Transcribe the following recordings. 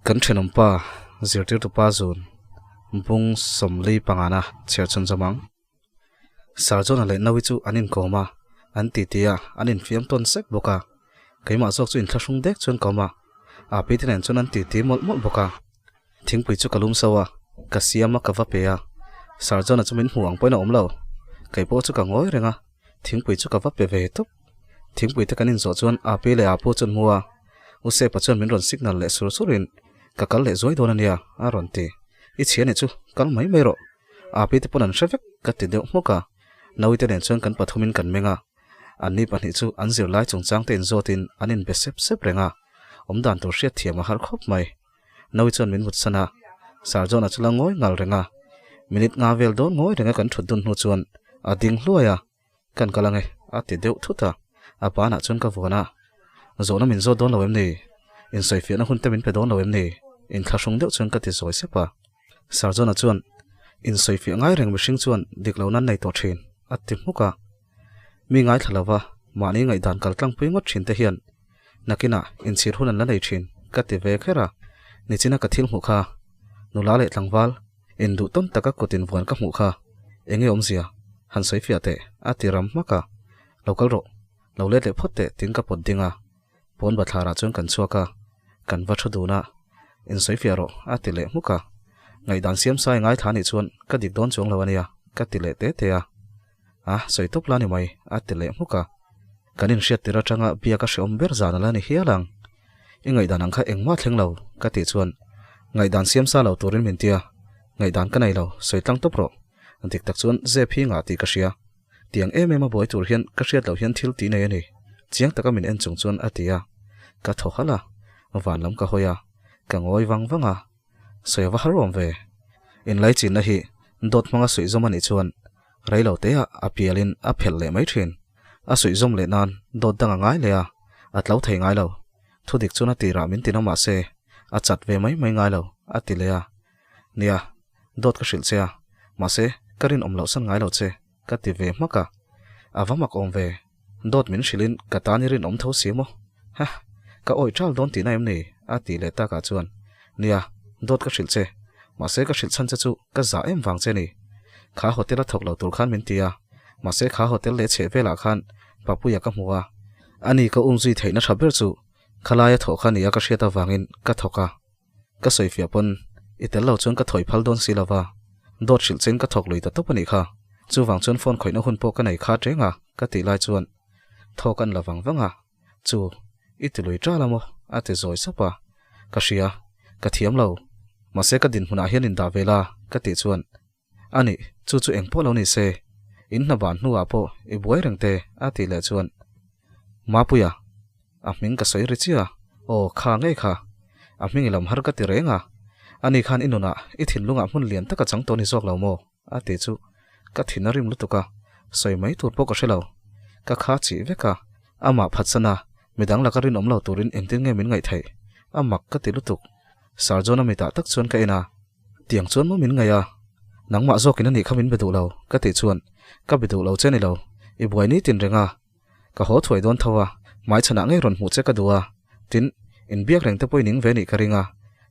kan thenam pa zirtir tu pa zun bung somli pangana cherchon jamang sarjon ale nawi chu anin koma an titia anin fiam ton sek boka keima zok chu in thlasung dek chon koma a pitinen chon an titi mol mol boka thingpui chu kalum sawa kasiama kawa peya sarjon achumin huang poina omlo keipo chu ka ngoi renga thingpui chu kawa pe ve top thingpui te kanin zo chon a pe le a po chon muwa use pachon min ron signal le sur surin kakal le zoi donania aronti I chiane chu kal mai mai ro api te ponan shavek kati deu moka nawi te nen chon kan pathumin kan menga anni pani chu anzir lai chungchang ten zotin anin besep sep renga omdan to hriat thiama har khop mai nawi chon min mut sana sarjona chula ngoi ngal renga minit nga vel don ngoi renga kan thudun hu chuan ading hluaya kan kalange ati deu thuta apana chon ka vona zona min zo don lawem ni in soifia na hun te min pe don lawem ni in thlasung deu chon ka ti zoi sepa sarjona chuan in soifia ngai reng mihring chuan diklo nan nei to thin ati muka mi ngai thlalawa mani ngai dan kal tlang pui ngot thin te hian nakina in chir hunan la nei thin ka ti ve khera nichina ka thil mu kha nula le tlangwal in du ton taka kotin von ka mu kha enge omzia han soifia te ati ram maka local ro lo le le photte tin ka pot dinga pon ba thara chon kan chuaka kan va thuduna in soifia ro ati le muka ngai dan siam sai ngai thani chuan ka dik don chong lawania ka ti le te te a soitop lani mai ati le muka kanin hriat tira tanga bia ka shom ber zana lani hialang ingai dan angkha engma thlenglo ka ti chuan ngai dan siam sa lo turin min tia ngai dan ka nei lo soitlang top ro antik tak chuan je phi nga ti ka hria tiang em boy tur hian ka hriat lo hian thil ti nei ani chiang taka min en chung chuan atia ka thohala van lam ka hoya ka ngoi wangwanga soiwa harom ve in lai chin na hi dot manga soi zomani chuan railo te a apialin a phel le mai thin a soi zom le nan dot danga ngai le a atlo thei ngai lo thudik chuna ti ra min tinama se a chat ve mai ngai lo ati le a nia dot ka shil che a ma se karin omlo san ngai lo che ka ti ve maka awamak om ve dot min shilin katani rin om tho simo ha ka oi chal don ti na em ni ati le ta ka chuan nia dot ka shil che ma se ka shil chan che chu ka za em wang che ni kha hotel a thok lo tur khan min tia ma se kha hotel le che vela khan papuya ka muwa ani ka umzui theina thaber chu khalaya tho khan ya ka sheta wangin ka thoka ka soifia pon itel lo chon ka thoi phal don silawa dot shil chen ka thok loi ta topani kha chu wang chon phone khoina hun po ka nei kha trenga ka ti lai chuan thokan lawang wanga chu itiloi tralamo ate zoi sapa ka shia ka thiam lo ma se ka din huna hian in da vela ka ti chuan ani chu engpo lo ni se in na ban hnuwa po I buai rengte ati le chuan mapuya a ming ka soi richia o kha ngai kha a ming lam har ka ti renga ani khan inuna I thin lunga mun lian taka chang to ni zok lo mo ati chu ka thinarim lutuka soi mai tur po ka shelo ka kha chi veka ama phatsana midang la karin omlo turin engtin nge min ngai thai amak ka ti lutuk sarjona mita tak chuan ka ina tiang chuan mo min ngaya nangma zokin ani khamin bedu lo ka ti chuan ka bedu lo cheni lo I buai ni tin renga ka ho thoi don thawa mai chana ngai ron mu che ka duwa tin in biak reng te poining ve ni karinga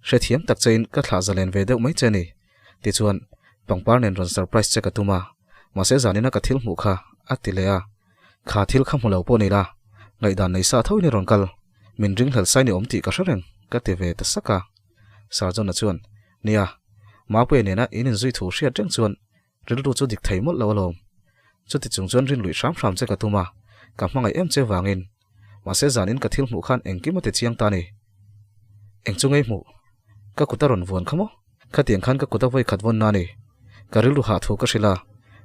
hre thiam tak chein ka thla zalen ve deuh mai cheni ti chuan pangpar nen ron surprise che ka tuma ma se zanina ka thil mu kha atilea kha thil kham hulo po ni la ngai dan nei sa thoi ni ron kal min ring hal sai ni om ti ka shareng ka te ve ta saka sarjona chuan nia ma pe ne na in zui thu hriat reng chuan ril ru chu dik thei mol lo lom chu ti chung chuan rin lui sham che ka tuma ka hmangai em che wangin ma se zanin ka thil mu khan engki mate chiang ta ni engchungai mu ka kutaron von khamo ka tiang khan ka kuta voi khatwon na ni ka ril ru ha thu ka shila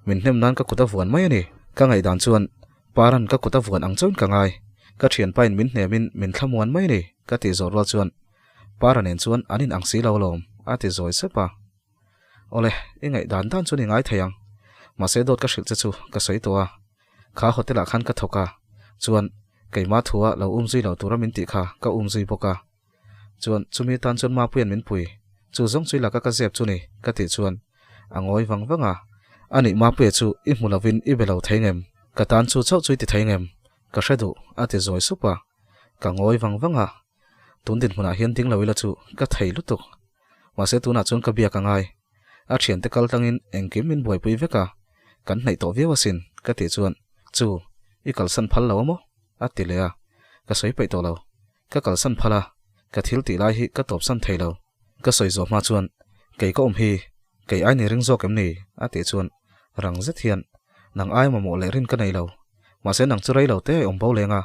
min hnem nan ka kuta von mai ani ka ngai dan chuan paran ka kuta von ang chon ka ngai ka thian pain min hnemin min thlamuan mai ni ka ti zorwal chuan paran en chuan anin ang si lo lom ati zoi sepa ole ingai dan chu ni ngai thayang ma se dot ka shil che chu ka soi towa kha hotela khan ka thoka chuan cái má thua lâu duy lâu tura min tị kha ka duy boka chuan chumi tan chuan ma puan min pui chu zong chui la ka zep chu ni ka ti chuan angoi wangwanga ani ma pe chu I mulavin I belo theingem ka tan chu chau chui ti theingem ka hredu ati zoi supa ka ngoi wangwanga tundin huna hian ding lawila chu ka thei lutuk ma se tuna chun ka bia ka ngai a thian te kal tangin engkim min boi pui veka kan nei to viawasin ka ti chuan chu I kal san phal lo mo ati le a ka soi pai to lo ka kal san phala ka thil ti lai hi ka top san thei lo ka soi zo ma chuan kei ka hi kei ai ni ring zo kem ni ati chuan rang zet hian nang ai ma mo le rin ka nei lo ma se nang churai lo te bo lenga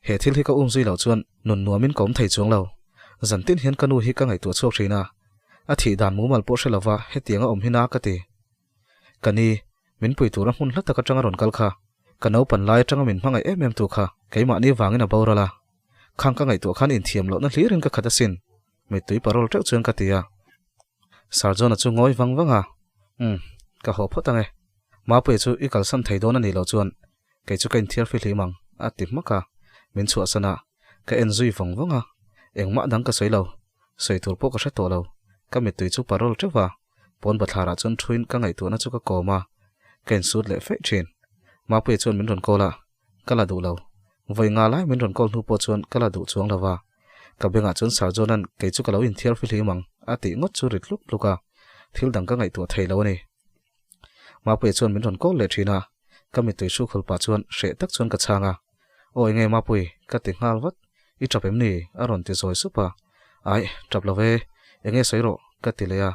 he thil hi ka zui lo chuan nun nuamin kom thei chuang lo zantin hian kanu hi ka ngai tu chok thina a thi dan mu mal po shelawa he tianga hina ka ti kani min pui tur hun hla taka tanga ron kal kha kanau pan lai tanga min hmangai em tu kha keima ni wangin a borala khang ka ngai tu khan in thiam lo na hlirin ka khata sin mi tui parol trek chuan ka tia sarjona chu ngoi wangwanga ka ho photange ma pui chu I kal san thei don ani lo chuan ke chu kain thiar fi hlimang a ti maka min chu asana ka en zui wangwanga engma dang ka soilo soitur po ka hre to lo ka mi tui chu parol trewa pon bathara chun thuin ka ngai tu na chu ka koma ken sut le fe chin ma pui chuan min ron kola kala du lo voi nga lai min ron kol nu po chuan kala du chuang lawa ka benga chun sarjonan ke chu ka lo in thiar fi hlimang ati ngot chu rit lup luka thil dang ka ngai tu thei lo ni ma pui chuan min ron kol le thina ka mi tui su khul pa chuan hre tak chuan ka changa oi nge ma pui ka ti ngal wat I trapem ni aron ti zoi supa ai trap love enge soiro ka ti leya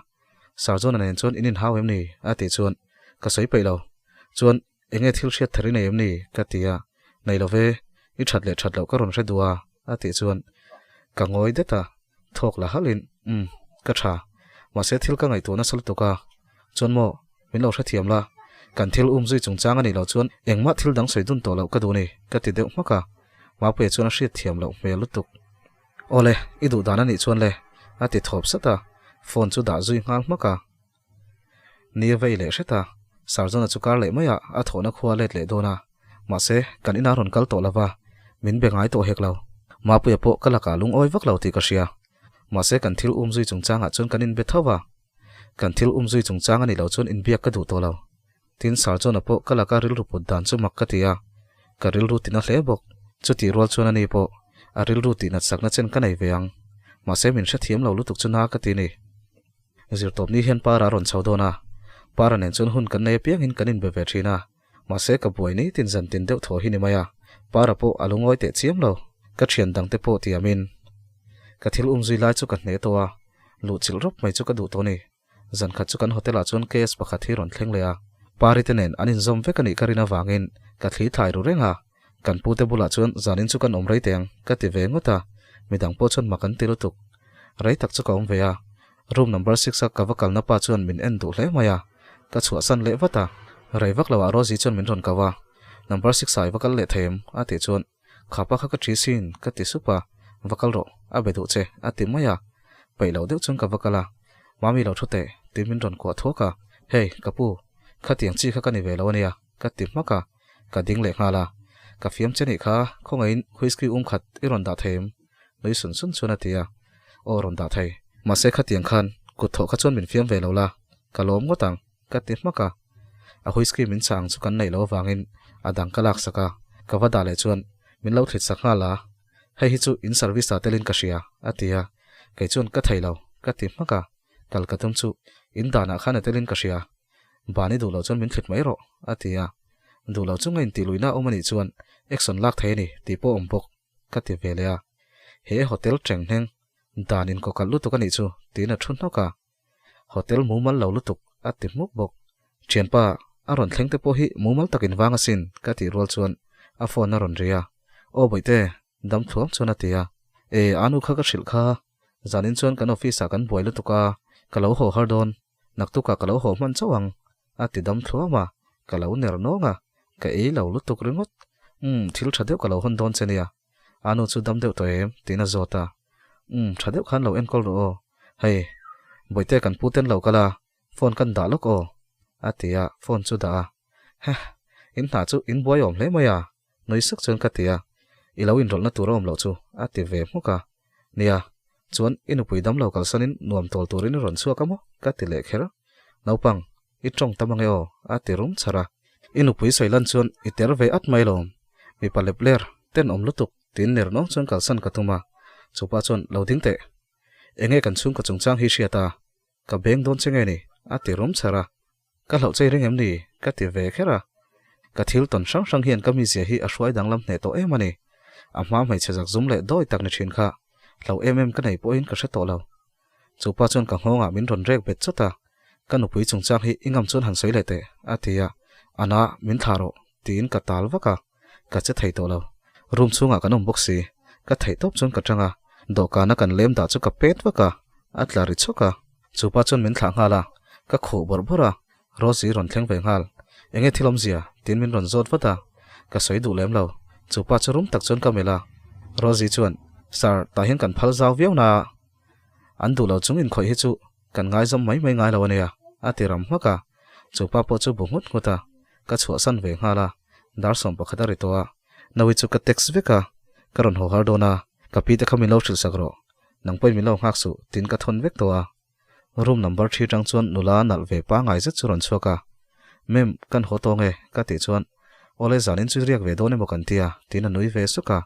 sarjona nen chuan inin hawem ni ati chuan ka soi pai lo chuan enge thil hriat thari nei em ni ka tia nei love I that lo ka ron hredua ati chuan ka ngoi deta thok la halin ka tha ma se thil ka ngai tu na sal to ka chuan mo min lo hrethiam la kan thil zui chungchang ani lo chuan engma thil dang soidun to lo ka du ni ka ti deuh maka ma pe chuan a hriat thiam lo me lutuk ole I du dan ani chuan le ati thop sata phone chu da zui ngal maka ni vei le hreta sarjona chu kar le maya a thona khuwa let le dona ma se kan ina ron kal to lawa min bengai to hek lo ma pu po kala ka lung oi vak lo ti ka ria ma se kan thil zui chungchang a chun kanin be thawa kan thil zui chungchang ani lo chun in biak ka du to lo tin sarjona po kala ka ril ru put dan chu makka tia ka ril ru tina hle bok chu ti rol chuna ni po a ril ru tina sakna chen ka nei veang ma se min hra thiam lo lutuk chuna ka ti ni zir top ni hian para ron chaudona para nen chun hun kan nei piang in kanin be ve thina ma se ka buai ni tin zan tin deuh tho hi ni maya para po alungoi te chiam lo ka thian dang te po ti amin ka thil zui lai chu ka hne towa lu chil rop mai chu ka du to ni zan khat chu kan hotel a chun case pakhat hi ron thleng leya pari tenen anin zom ve kani karina wangin ka thli thai ru renga kan pu te bula chuan zanin chu kan omrei teng ka ti ve ngota midang po chon makan ti lutuk rai tak chu ka om veya room number 6 a kawakal na pa chuan min en du hle maya ka chua san le wata rai vak lawa rozi chuan min ron kawa number 6 ai wakal le them ati chuan khapa kha ka thi sin ka ti supa wakal ro a bedu che ati maya pailo deuh chung ka wakala mami lo thote ti min ron ko thoka hey kapu khatiang chi kha ka ni ve lo ania ka ti maka ka ding le ngala ka fiam cheni kha khongain whisky khat iron da them noi sun sun chuna tia o ron da thai ma se khatiang khan ku tho kha chon min fiam ve lo la ka lom ngotang ka ti maka a whisky min chang chu kan nei lo wangin adang kalak saka ka wada le chuan min lo thit sakha la hei hi chu in service ta telin ka ria atia ke chun ka thailo ka ti maka kalkatum chu in dana khana telin ka ria bani du lo chon min thit mai ro atia du lo chu ngain ti luina omani chuan action lak thai ni ti po ombok ka ti velea he hotel treng heng danin ko kal lutuk ani chu tina thun noka hotel mumal lo lutuk ati muk bok chianpa aron thlengte po hi mumal takin wanga sin ka ti rol chuan a phone na ron ria o boite dam thuam chuna tia e anu kha ka shil kha zanin chuan kan office a kan boi lutuka kalo ho hardon naktuka kalo ho man chawang ati dam thuama kalo ner nonga ka e lo lutuk ringot thil thadeu kalo hon don chenia anu chu dam deu to em tina zota thadeu khan lo en kol ro hei boite kan puten lo kala phone kan da lok o atia phone chu da ha in na chu in boy om hle maya noi sak chon ka tia ilaw in rol na turom lo chu ati ve muka nia chuan inupui dam lo kalsanin nuam tol turin ron chuak amo ka ti le kher naupang I trong tamange o ati rum chara inupui soilan chuan iter ve at mailom mi palepler ten om lutuk tin ner no chuan kalsan katuma chupa chuan loading te enge kan chung ka chungchang hi hriata ka beng don chenge ni ati rum chara ka hlo chei ring em ni ka ti ve khera ka thil ton sang sang hian ka mi zia hi a hruai danglam hne to emani ama mai chajak zum le doi tak ni thin kha hlo em ka nei point ka hre to lo chupa chuan ka ngonga min ron rek bet chota ka nupui chungchang hi ingam chuan han soile te atia ana min tharo tin ka tal waka ka che thei to lo room chunga kanom boxi ka thei top chuan ka tanga dokana kan lem da chu ka pet waka atla ri choka chupa chuan min thla ngala ka kho bor bora rosi ron thleng ve ngal enge thilom zia tin min ron zot wata ka soi du lem lo chupa churum tak chuan ka mela rosi chuan sar ta hian kan phal zaw viau na an du lo chung in khoi hi chu kan ngai zom mai ngai lo ania atiram maka chupa po chu bungut nguta ka chhuwa san ve ngala dar som pakhata ri towa nawi chu ka text veka karon ho hardona kapi te khami lo thil sakro nangpoi mi lo ngak su tin ka thon vek towa room number 3 tang chuan nula nal ve pa ngai za churon chuaka mem kan ho to nge ka ti chuan ole zanin chu riak ve do ne mo kan tia tin anui ve suka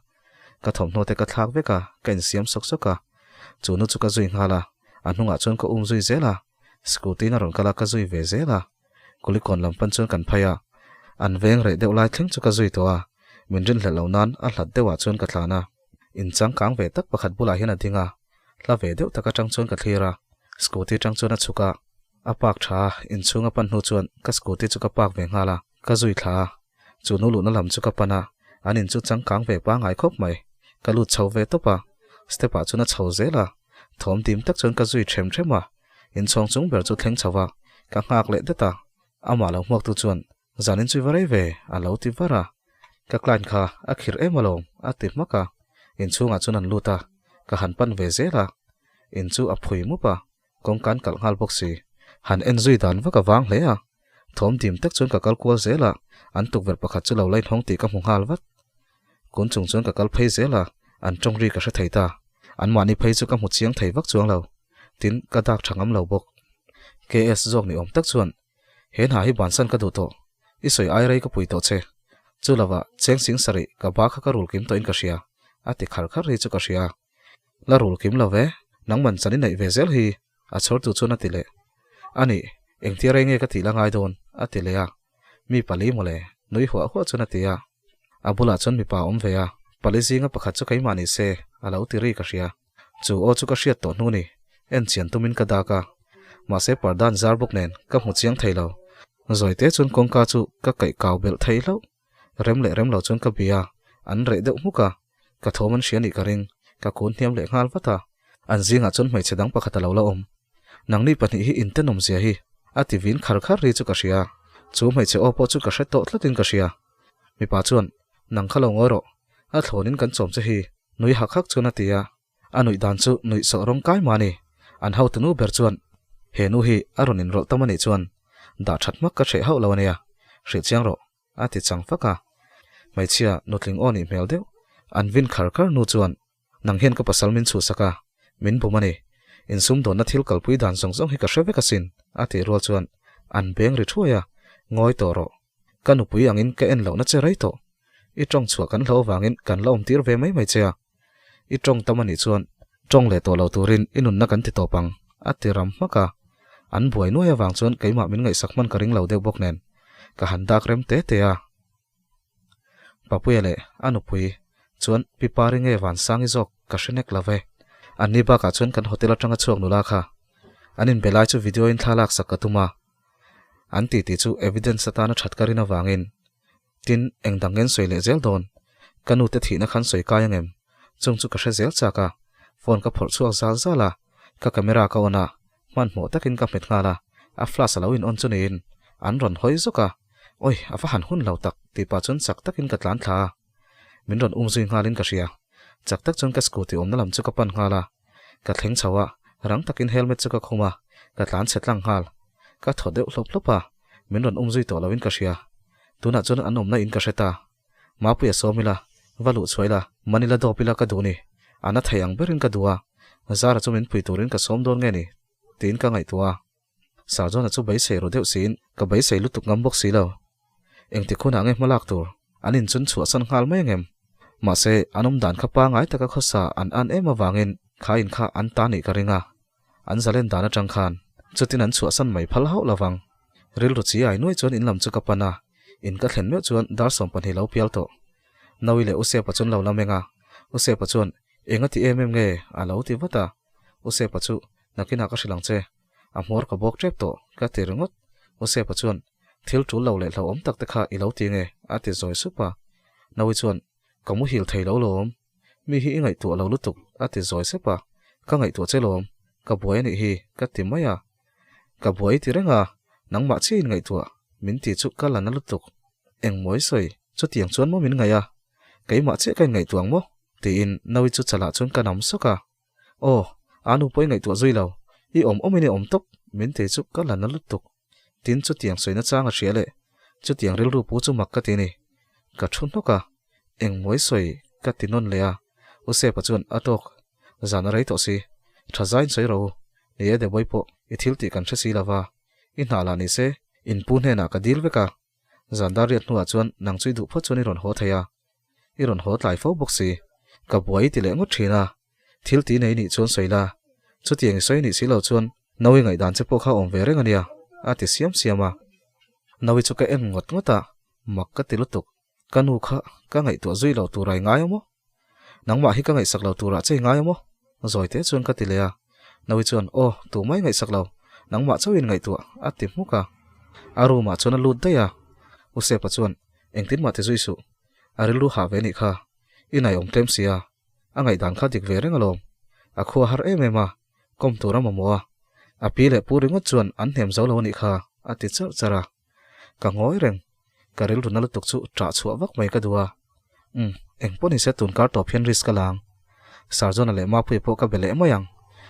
ka thom no te ka thak veka kan siam sok soka chunu chu ka zui ngala anunga chuan ko zui zela scooty na ron kala ka zui ve zela kulikon lampan chuan kan phaya an veng re deuh lai thleng chu ka zui towa minrin hle lo nan a hlat dewa chuan ka thlana in chang kang ve tak pakhat bula hian a dinga la ve deuh taka tang chuan ka thira scooty tang chuan a chuka a pak tha in chunga pan hnu chuan ka scooty chu ka pak ve ngala ka zui thla chu nu lu na lam chu ka pana anin chu chang kang ve pa ngai khop mai ka lu chho ve topa stepa chuna chho zela thom tim tak chuan ka zui threm threma in chong chung ber chu thleng chawa ka ngak le deta ama lo mok tu chuan zanin chui varai ve a lo ti vara ka klein kha a khir emalom a ti maka in chunga chunan luta ka han pan ve zela in chu a phui mu pa kong kan kal ngal boxi han en zui dan waka wang hle a thom tim tak chuan ka kal kwal zela an tuk ver pakhat chu lo lain hong ti ka hmu hal wat kun chung chuan ka kal phei zela an tong ri ka hre theita an mani phei chu ka hmu chiang thei wak chuang lo tin ka dak thangam lo bok ks zok ni om tak chuan hen ha hi bansan ka du to isoi ai rei ka pui to che chulawa cheng sing sari ka ba kha ka rul kim to in ka sia ati khar khar ri chu ka sia la rul kim lo ve nangman chani nei ve zel hi a chhor tu chuna tile ani engti rei nge ka ti la ngai don ati le ya mi pali mole nui hwa hwa chuna ti ya abula chon mi pa om ve ya pali zinga pakhat chu kai mani se alo ti ri ka sia chu o chu ka sia to nu ni en chian tumin ka da ka ma se pardan zar buk nen ka hmu chiang theilo zoite chun kongka chu ka kai kaw bel theilo rem lo chun ka bia an re deuh muka ka thoman siani ka ring ka kun thiam le ngal wata an zinga chun mai chedang pakhata lo la om nangni pani hi intenom zia hi ati vin khar khar ri chu ka sia chu mai che opo chu ka hre to thlatin ka sia mi pa chuan nang khalo ngoro a thlonin kan chom che hi nui hak hak chuna tia anui dan chu nui so rong kai mani an hau tunu ber chuan he nu hi aron in rol tamani chuan da thatmak ka the hau lo ania hri chiang ro ati chang faka mai chia nutling oni mel deu an vin khar khar nu chuan nang hen ka pasal min chu saka min bumani in sum do na thil kalpui dan song song hi ka hrewe ka sin ati rol chuan an beng ri thuaya ngoi to ro kanu pui angin ka en lo na che rai to I trong chua kan lo wangin kan lo tir ve mai chia I trong tamani chuan trong le to lo turin inun na kan ti topang atiram maka an buai nuaya wang chuan keima min ngai sakman ka ring lo deu bok nen ka handak rem te te a papuele anupui chuan piparing e wan sangi jok ka hrenek lave ani ba ka chuan kan hotel atanga chuak nula kha anin belai chu video in thalak sakatuma an ti chu evidence atana thatkarina wangin tin engdangen soile zel don kanu te thina khan soi kayangem chung chu ka hre zel chaka phone ka phor chuak zal zala ka camera ka ona man mo takin ka met ngala a flash alo in on chunin an ron hoi zoka oi afa han hun lo tak ti pa chun sak takin ka tlan thla min ron zui ngalin ka ria chak tak chun ka scooty om na lam chu ka pan ngala ka thleng chawa rang takin helmet chu ka khoma ka tlan setlang hal ka thodeu hlop hlopa min ron zui to lawin ka ria tuna chun an om na in ka hreta ma pu ya somila valu choila manila do pila ka du ni ana thayang berin ka duwa zara chumin puiturin ka som don nge ni tin ka ngai tua sarjona chu bai sei ro deuh sin ka bai sei lutuk ngam bok si lo engti khuna nge malak tur anin chun chu san ngal mai ngem ma se anom dan kha pa ngai taka khosa an ema wangin kha in kha an ta ni ka ringa an zalen dana tang khan chutin an chu san mai phal hau lawang ril ru chi ai noi chon in lam chu ka pana in ka thlen me chuan dar som pan hi lo pial to nawile use pachun lo lamenga use pachun engati nge alo ti wata use pachu nakina ka silang che amor ka bok trep to ka tirngot use pachun thil tu lo le lo om tak te kha ilo ti nge ati zoi supa nawi chuan kamu hil thei lo lom mi hi ngai tu lo lutuk ati zoi sepa ka ngai tu che lom ka buai ni hi ka timaya ka buai ti renga nangma chin ngai tu min ti chu ka lan lutuk eng moi soi chu tiang chuan mo min ngaya keima che kai ngai tuang mo ti in nawi chu chala chun ka nam soka o anu poi ngai tu zui lo I omini om tok min te chu ka lan lutuk tin chu tiang soina changa hriale chu tiang ril ru pu chu mak ka ti ni ka thun noka eng moi soi ka tinon lea use pachun atok zana rai to si thazain sei ro ne de boipo ithil ti kan thasi lawa in hala ni se in pu ne na ka dil veka zandariat nuwa chuan nang chui du pho chuni ron ho thaya I ron ho tlai fo boxi ka buai ti le ngot thina thil ti nei ni chon soila chu tiang soi ni silo chuan nawi ngai dan che po kha om ve reng ania ati siama nawi chu ka en ngot ngota mak ka tilutuk kanu kha ka ngai to zui lo tu rai ngai mo nangma hi ka ngai sak lo tu ra che ngai mo zoi te chuan ka tilea nawi chuan o tu mai ngai sak lo nangma chawin ngai tu ati muka aru ma chona lut da ya use pa chuan engtin ma te zui su arilu ha ve ni kha inai om tlem sia angai dan kha dik ve reng alom a khuwa har emema kom tura mamoa apile puringot chuan an hnem zo lo ni kha ati chara ka ngoi reng karil runal tuk chu tra chuwa wak mai ka duwa engponi se tun kar to phian risk kalang sarjona le ma phui po ka bele moyang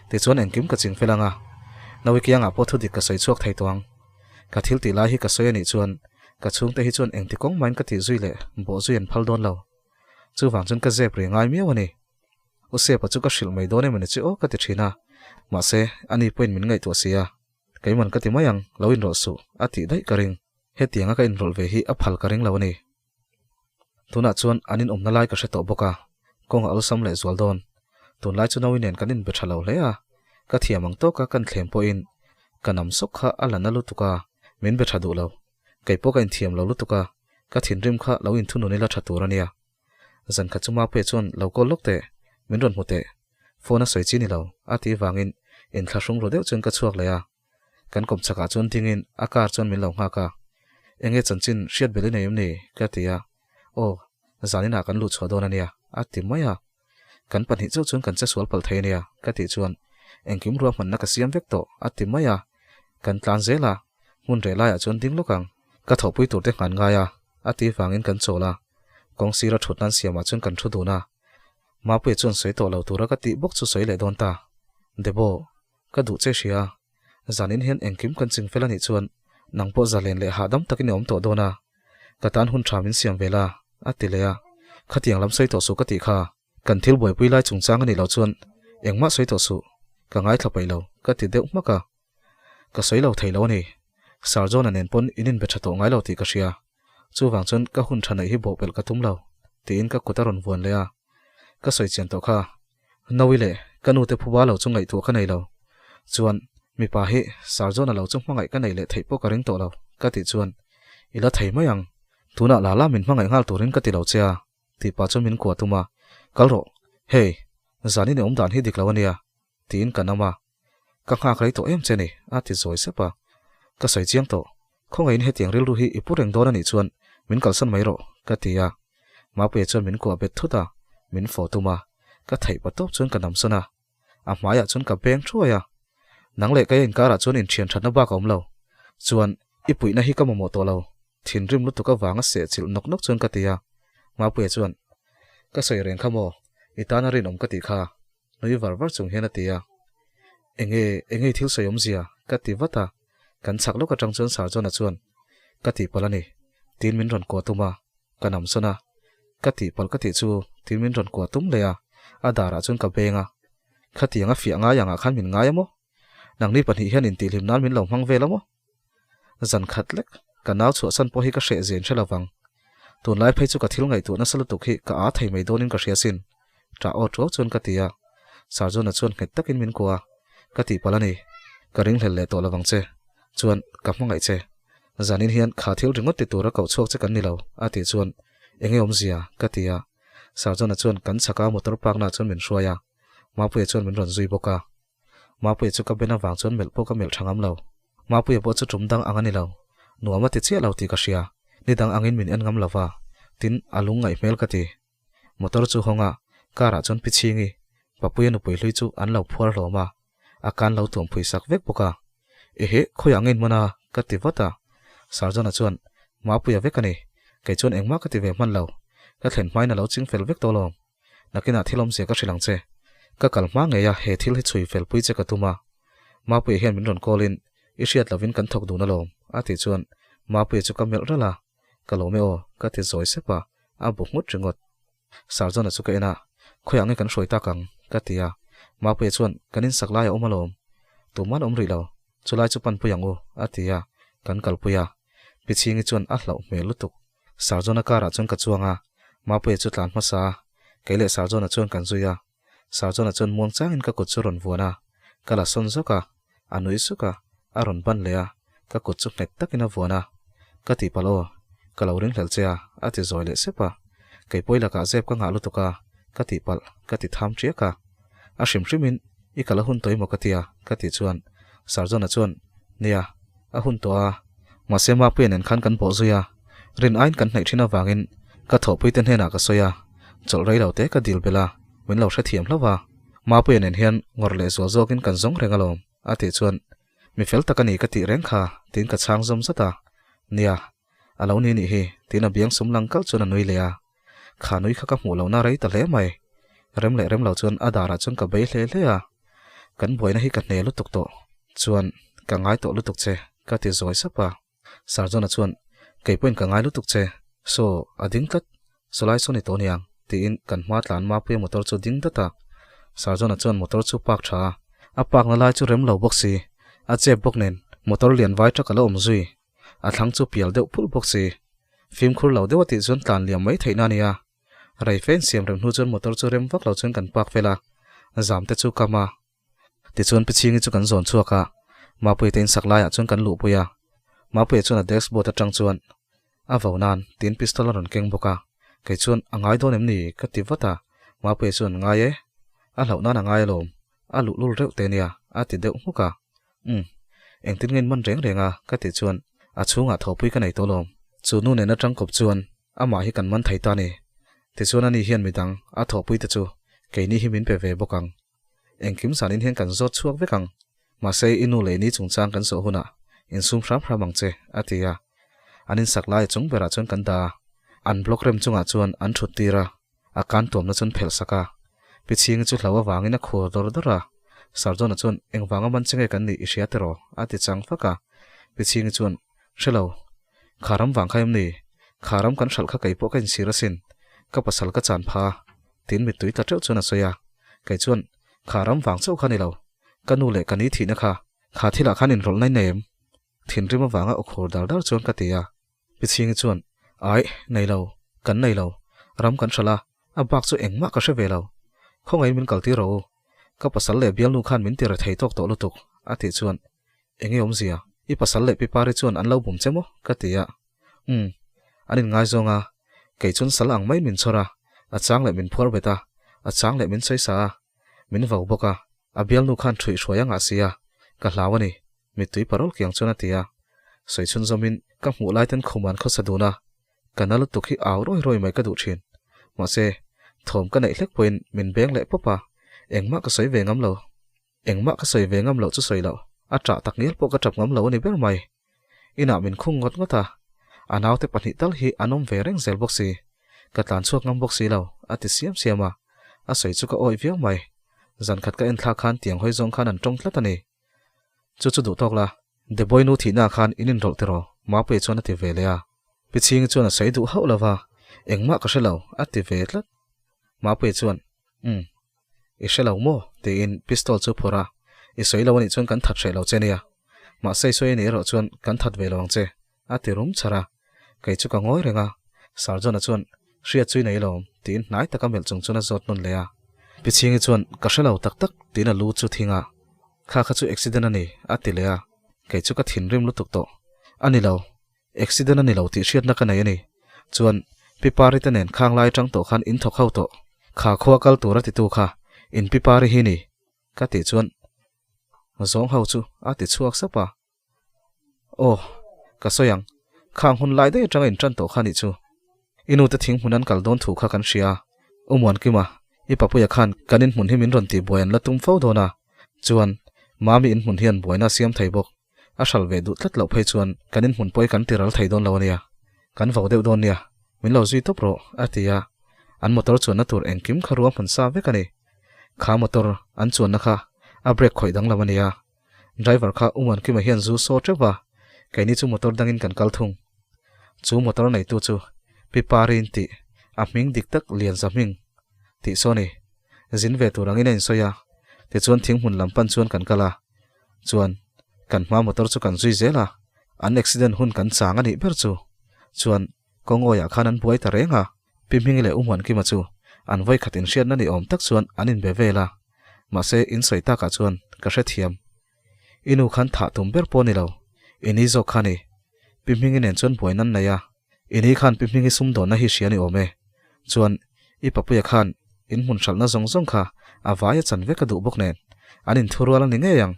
ti chuan engkim ka ching felanga nawi kianga po thu dik ka soi chuak thai tuang ka thil ti lai hi ka soi ani chuan ka chung te hi chuan engti kong main ka ti zui le bo zui an phal don lo chu wang chun ka zep ri ngai mi wani use pa chu ka shil mai done mani chu o ka ti thina ma se ani point min ngai to sia kaiman ka ti mayang loin ro su ati dai karing he tianga ka in rol ve hi a phal karing lawani tuna chuan anin omna lai ka hre to boka kong al sam le zwal don tun lai chu nawin en kanin be thalo le a ka thiamang to ka kan thlem po in kanam sok kha alana lu tuka min be thadu lo kai po ka in thiam lo lu tuka ka thin rim kha lo in thunu ni la thaturania zan kha chuma pe chon lo ko lokte min ron mute phone a soi chi ni lo ati wangin in thlashung ro deu chun ka chuak le a kan kom chaka chon tingin akar chon min lo nga ka enge chanchin hriat beli nei ni ka tia o zanina kan lu chhodon ania ati maya kan pani chu chun kan che sual pal thei nia ka ti chuan engkim ruam man na ka siam vek to ati maya kan tlan zela mun re la ya chon ding lokang ka thopui tur te ngan nga ya ati wangin kan chola kong sira thutnan siama chun kan thudu na ma pe chon soi to lo tura ka ti bok chu soi le don ta debo ka du che sia zanin hen engkim kan ching felani chuan nangpo zalen le hadam takin om to dona katan hun thamin siam vela atilea khatiang lam soi to su ka ti kha kan thil boi pui lai chungchang ani lo chuan engma soi to su ka ngai thlapai lo ka ti deuh maka ka soi lo thei lo ni sarjona nen pon inin be thato ngai lo ti ka sia chu wang chon ka hun thana hi bo pel ka tum lo tin ka kutaron won le a ka soi chen to kha nawile kanu te phuwa lo chungai tu kha nei lo chuan mi pa hi sarjona lo chung mangai ka nei le thei po ka ring to lo ka ti chuan ila thei mayang tuna la la min mangai ngal turin ka ti lo chia ti pa chu min ko tuma kalro hey zani ne om dan hi diklawania tin kanama ka kha krai to em cheni ati zoi sepa ka soi chiang to khongai in he tiang ril ru hi ipureng dona ni chuan min kalsan mai ro ka tia ma pe chuan min ko bet thuta min photuma ka thei patop chuan kanam sana a maya chuan ka beng thuaya nangle ka in kara chuan in thian thatna ba kom lo chuan ipui na hi ka momo to lo thin rim lu tu ka wanga se chil nok nok chuan ka tia ma pe chuan ka soi reng khamo itana rin om ka ti kha noi war chung hena tia enge thil soyom zia ka ti wata kan chaklo ka tang chuan sar chona chuan ka ti palani tin min ron ko tuma kanam sana kati pal kati chu tin min ron kwa tum le a dara chun ka benga khati anga fi anga yanga khan min nga yamo nang ni pani hian in ti lim nan min lo mang ve lamo zan khatlek kanaw chu san po hi ka hre zen thelawang tun lai phei chu ka thil ngai tu na salu tuk hi ka a thei mai donin ka hria sin tra o tro chun katia sarjona chun ngai takin min kwa kati palani ka ring hlel le to lawang che chuan ka hmangai che zanin hian kha thil ringot ti tura kau chok che kan ni lo ati chuan enge om zia katia sarjona chuan kan chaka motor park na chuan min hruaya mapuye chuan min ron zui boka mapuye chu ka bena wang chuan mel po ka mel thangam lo mapuye po chu tumdang angani lo nuama ti che lo ti ka hria nidang angin min en ngam lawa tin alung ngai mel kati motor chu honga kara chon pichingi papuye nu poilui chu an lo phuar hloma akan lo tum phui sak vek boka ehe khoyangin mana kati wata sarjona chuan mapuya vekani kai chuan engma kati ve man lo ka thlen mai na lo ching fel vek to lom nakina thilom se ka hrilang che ka kalma nge ya he thil hi chui fel pui che ka tuma mapuye hian min ron kolin ishiat lovin kan thok du na lom ati chuan mapuye chu ka mel rala kalome o ka ti zoi sepa a bukmut ringot sarjona chu ka ena khoyange kan hroi ta kang katia mapuye chuan kanin saklai a omalom tuman omri lo chulai chu pan puyangu atia kan kalpuya pichingi chuan a hlau me lutuk sarjona kara chuan ka chuanga mapuye chu tlan masa kele sarjona chuan kan zuya sarjona chuan muang changin ka kut chu ron vuana kala son zoka anui suka aron ban lea ka kut chu net takina vuana kati palo kalaurin hlalchea ati zoile sepa kei poila ka zep ka nga lutuka kati pal kati tham triaka a hrimhrimin I kala hun toy mo katia kati chuan sarjona chuan nia a hun to a masema pen en khan kan po zuya rin ain kan nai thina wangin ka thopui ten hena ka soya chol rei lo te ka dil bela min lo hra thiam hlawa ma pen en hian ngorle zo zokin kan zong rengalom ati chuan mi fel takani kati reng kha tin ka chang zom zata nia alo ni ni hi tin a biang sum langkal chuan anui leya khanui kha ka mu lo na rei ta hle mai rem lo chuan adara chuan ka bei hle hle a kan boina hi ka ne lu tuk to chuan ka ngai to lu tuk che ka ti zoi sapa sarjona chuan kei point ka ngai lu tuk che so ading tat solai so ni to niang ti in kan ma tlan ma pu motor chu ding ta sarjona chuan motor chu pak tha a pak na lai chu rem lo boxi a che bok nen motor lian vai tra kala om zui a thlang chu pial deuh phul boxi film khur lo deuh ti chuan tlan liam mai theina nia rai fen siam rem nu chuan motor chu rem vak lo chuan kan pak fela zam te chu kama ti chuan pichingi chu kan zon chuaka ma pui ten saklaya chuan kan lu puya ma pui chuan a dashboard atang chuan a vonan tin pistol ron keng boka ke chuan angai don em ni ka ti wata ma pui chuan ngai e a hlau na ngai lom a lu lul reu te nia a ti deuh muka eng tin ngin man reng renga ka ti chuan a chunga thopui ka nei to lom chu nu ne na tang kop chuan a ma hi kan man thai ta ni ti chuan ani hian midang a thopui te chu ke ni hi min pe ve bokang engkim sanin hian kan zot chuak vekang ma sei inu le ni chungchang kan so huna in sum hram hramang che atia anin saklai chung bera chon kan da an block rem chunga chuan an thut tira akan tom na chon phel saka piching chu hlawa wangin a khur dor dora sarjona chon engwanga man chenge kan ni isia tero ati chang faka piching chuan shelo kharam wang khaim ni kharam kan shal kha kai po kan sirasin ka pasal ka chan pha tin mi tui ta treu chuna soya kai chuan kharam wang chau khani lo kanu le kani thina kha thila khanin rol nai nem thin rima wanga okhor dal dal chuan katia piching chuan ai nei lo kan nei lo ram kan shala a bak chu engma ka hre ve lo khongai min kalti ro ka pasal le bial nu khan min tira thei tok to lutuk ati chuan enge om zia I pasal le pi pare chuan an lo bum chemo katia anin ngai zonga kei chun salang mai min chora a chang le min phor beta a chang le min sei sa min vau boka a bial nu khan thui hroyang asia ka hlawani mi tui parol kyang chuna tia soi chun zomin ka mu lai ten khoman kho saduna kanal tukhi aw roi mai ka du thin ma se thom ka nei hlek point min beng le popa engma ka soi ve ngam lo chu soi lo a tra taknil po ka tap ngam lo ni ber mai ina min khung ngot ngota anaw te pani tal hi anom ve reng zel boxi ka tlan chuak ngam boxi lo ati siama a soi chu ka oi viang mai zan khat ka en thla khan tiang hoi zong khan an tong tlatani chu du tok la de boy nu thina khan inin rol tero ma pe chona ti velea piching chona sei du hau lawa engma ka shelo ati vetlat ma pe chuan I shelo mo te in pistol chu phora I soilawani chuan kan that shelo chenia ma sei soi ni ro chuan kan that ve lawang che ati rum chara kai chu ka ngoi renga sarjona chuan ria chui nei lom tin nai taka mel chung chuna zot non leya pichingi chuan ka shelo tak tak tin a lu chu thinga kha chu accident ani ati leya kai chu ka thin rim lu tuk to ani lo accident ani lo ti hriat na ka nei ani chuan pipari tanen khang lai tang to khan in thok hau to kha khwa kal tura ti tu kha in pipari hi ni ka ti chuan zong hau chu ati chuak sapa oh ka soyang khang hun lai dei tang in tran to khani chu inu ta thing hunan kal don thu kha kan ria umwan kima I papuya khan kanin mun himin ron ti boyan la tum fo dona chuan mami in mun hian boina siam thaibok a hral ve du tlat lo phei chuan kanin mun poi kan tiral thei don lawnia kan vo deuh don nia min lo zui top ro atia an motor chuan na tur engkim kharuam han sa ve kani kha motor an chuan na kha a brake khoi dang lawania driver kha umwan ki ma hian zu so trewa kaini chu motor dangin kan kal thung chu motor nei tu chu piparin ti a ming dik tak lian zaming ti soni zin ve turangin en soya ti chuan thing hun lampan chuan kan kala chuan kan ma motor chu kan zui zela an accident hun kan changa ni ber chu chuan kongoya khanan buai ta renga pimhing le umwan ki ma chu an voi khatin hriat na ni om tak chuan anin be vela ma se in soita ka chuan ka hre thiam inu khan tha tum ber po ni lo ini zo khani pimhing in en chuan buainan naya ini khan pimhing I sum do na hi hriani ome chuan I papuya khan in mun hral na zong kha awaya chan ve ka du bok nen anin thurual ni nge yang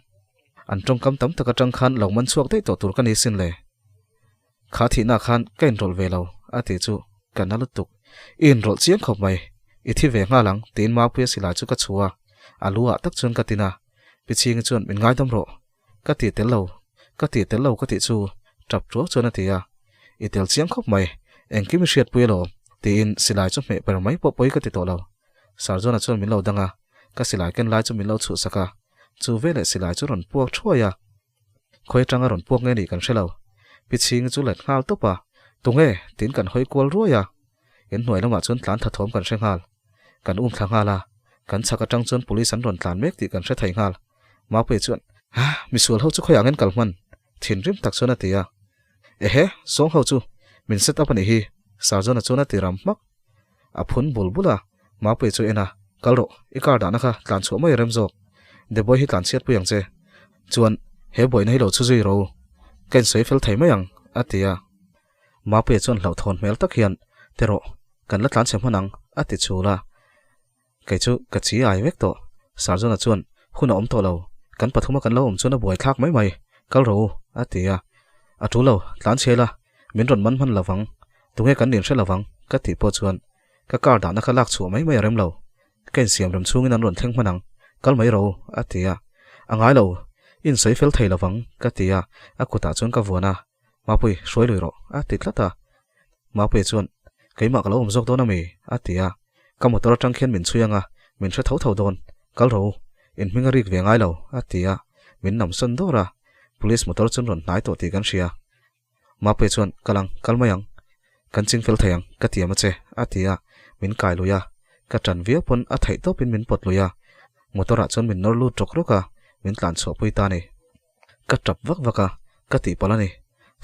an tong kam tam taka tang khan lo man chuak dei to tur kan isin le kha thi na khan kain rol ve lo ati chu kan alutuk in rol chiam khop mai I thi ve nga lang tin ma puya sila chu ka chuwa alua tak chun ka tina piching chun min ngai dam ro ka ti tel lo ka ti chu trap ro chuna tia I tel chiam khop mai engkim hriat pui lo tin silai chu me per mai po poi ka ti to lo sarjona chun min lo danga ka silai ken lai chu min lo chu saka chu vele silai chu ron puak thuaya khoi tanga ron puak nge ni kan hrelo piching chu let ngal to pa tunge tin kan hoi kol ruaya en hnuai lama chun tlan thathom kan hrengal kan thlangala kan chaka tang chun police an ron tlan mek ti kan hre thai ngal ma pe chuan mi sul ho chu khoi angen kalman thin rim tak chuna tia ehe song ho chu min set up ani hi sarjona chuna tiram mak aphun bulbula ma pe chu ena kalro ikar da na kha tlan chu mai rem jok de boy hi tlan siat puyang che chuan he boy nei lo chu zui ro ken soi fel thai mayang atia ma pe chuan lo thon mel tak hian tero kan la tlan chem hanang ati chula kai chu ka chi ai vek to sarjona chuan huna om to lo kan pathuma kan lo om chuna boy thak mai kal ro atia atu lo tlan chela min ron man lawang tunge kan nin hre lawang ka ti po chuan ka kar da na kha lak chu mai rem lo ken siam ram chungin an ron thleng manang kal mai ro atia angai lo in sei fel thei lawang ka tia akuta chun ka vona ma pui hroi lui ro ati tlata ma pe chuan keima ka lo om jok do na mi atia ka motor tang khen min chuyanga min hre tho don kal ro in minga rik ve ngai lo atia min nam san dora police motor chun ron nai to ti kan ria ma pe chuan kalang kalmayang kan ching fel thayang ka tiama che atia min kai luya ka tran via pon a thai to pin min pot luya motora chun min nor lu tok roka min tlan cho pui ta ni ka trap vaka ka ti palani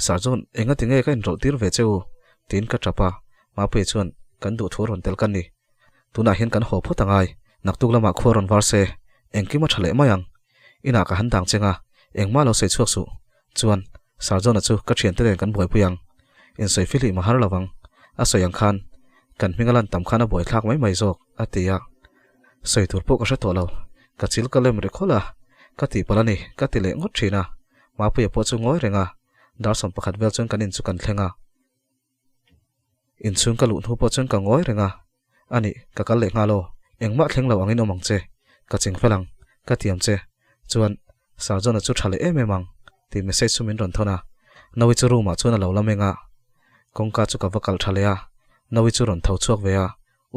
sarjon enga tinge ka in ro tir ve cheu tin ka trapa ma pe chuan kan du thur ron tel kan ni tuna hian kan ho photangai naktuk lama khoron warse engkima thale mayang ina ka handang chenga engma lo se chuak su chuan sarjona chu ka thian te kan boi puyang in sei fili mahar lawang a soyang khan kan mingalan tam khana boi thlak mai jok atia sei tur po ka hre to lo ka chil ka lem re khola ka ti palani ka ti le ngot thina ma puya po chu ngoi renga dar som pakhat vel chun kan in chu kan thlenga in chung ka lu thu po chun ka ngoi renga ani ka kal le ngalo engma thleng lo angin omang che ka ching felang ka tiam che chuan sarjona chu thale emang ti message chu min ron thona nawi chu ruma chuna lo lamenga kongka chu ka vakal thalea nawi chu ron thau chuak vea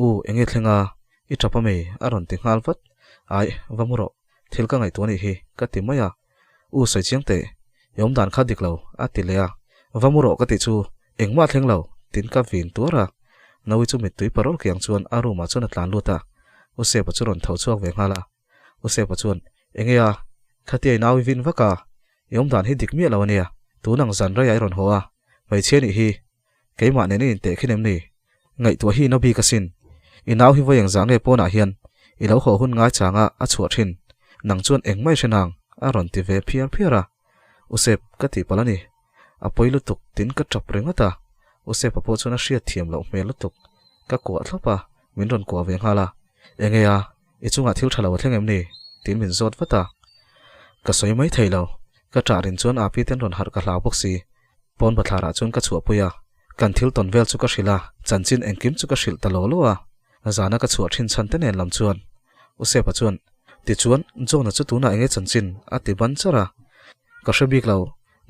u engi thlenga I thapa me aron ti ngal vat ai vamuro thil ka ngai to ni hi ka ti maya u sai chiang te yom dan kha dik lo atilea vamuro ka ti chu engma thleng lo tin ka vin tura nawi chu mit tui parol kyang chuan aruma chuan atlan luta use pa churon thau chuak ve ngala use pa chuan engea khati nawi vin vaka yom dan hi dikmi lawania tunang zan ra yai ron hoa mai cheni hi keima ne ni te khinem ni ngai tu hi no bi kasin inaw hi voyang zange pona hian ilo ho hun ngai changa a chhuwa thin nang chuan engmai hrenang aron ti ve phiara usep kati palani a poilu tuk tin ka trap rengata usep apo chuna hria thiam lo melu tuk ka ko thlopa min ron ko ve ngala engea ichunga thil thalo thlengem ni tin min zot wata ka soi mai thailo ka tarin chuan api ten ron har ka hla boxi pon bathara chuan ka chhuwa puya kan thil ton vel chu ka hrila chanchin engkim chu ka hril talo lowa azana ka chhuwa thin chan ten en lam chuan usep a chuan ti chuan jona chu tuna enge chanchin ati ban chara ka hrebik lo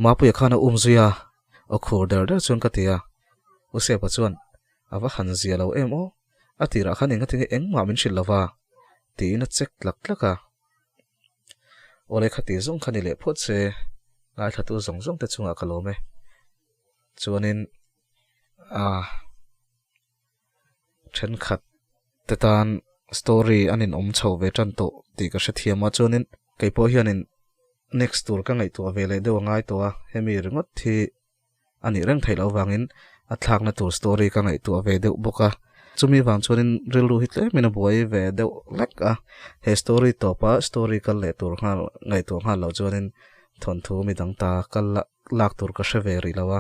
mapuya khana umzuya o khur der chuan ka tia usep a chuan awa hanzia lo emo atira khan enga tinge engma min hril lova ti na chek tlaka ole khati zong khani le phot se ngai thatu zong te chunga kalome chuanin then khat tetan story anin chho ve tan to ti ka hrethiama chuanin keipo hianin next tour ka ngai to vele de ngai to hemi ringot thi ani reng thailo wangin a thlakna tur story ka ngai to ve de boka chumi wang chuanin rilu hitle mina boy ve de lek a he story to pa story kal le tur ha ngai to ha lo chuanin thon thu mi dang ta kal lak tur ka hre ri lawa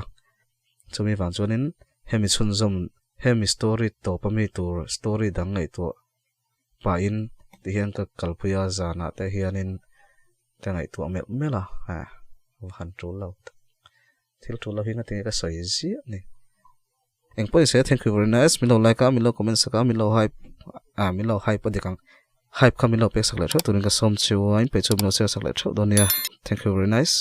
chumi wang chuanin hemi chun zom hemi story to pa mi tur story dang ngai to pa in ti hian ka kalpuya zana te hianin ka ngai to mela ha han tu lo thil tu lo hinga te ka soi zi ni engpoi se thank you very nice milo like milo comment saka milo hype padikang hype khamilo pe sakla tho tunin ka som chu ain pe chu milo share sakla tho donia thank you very nice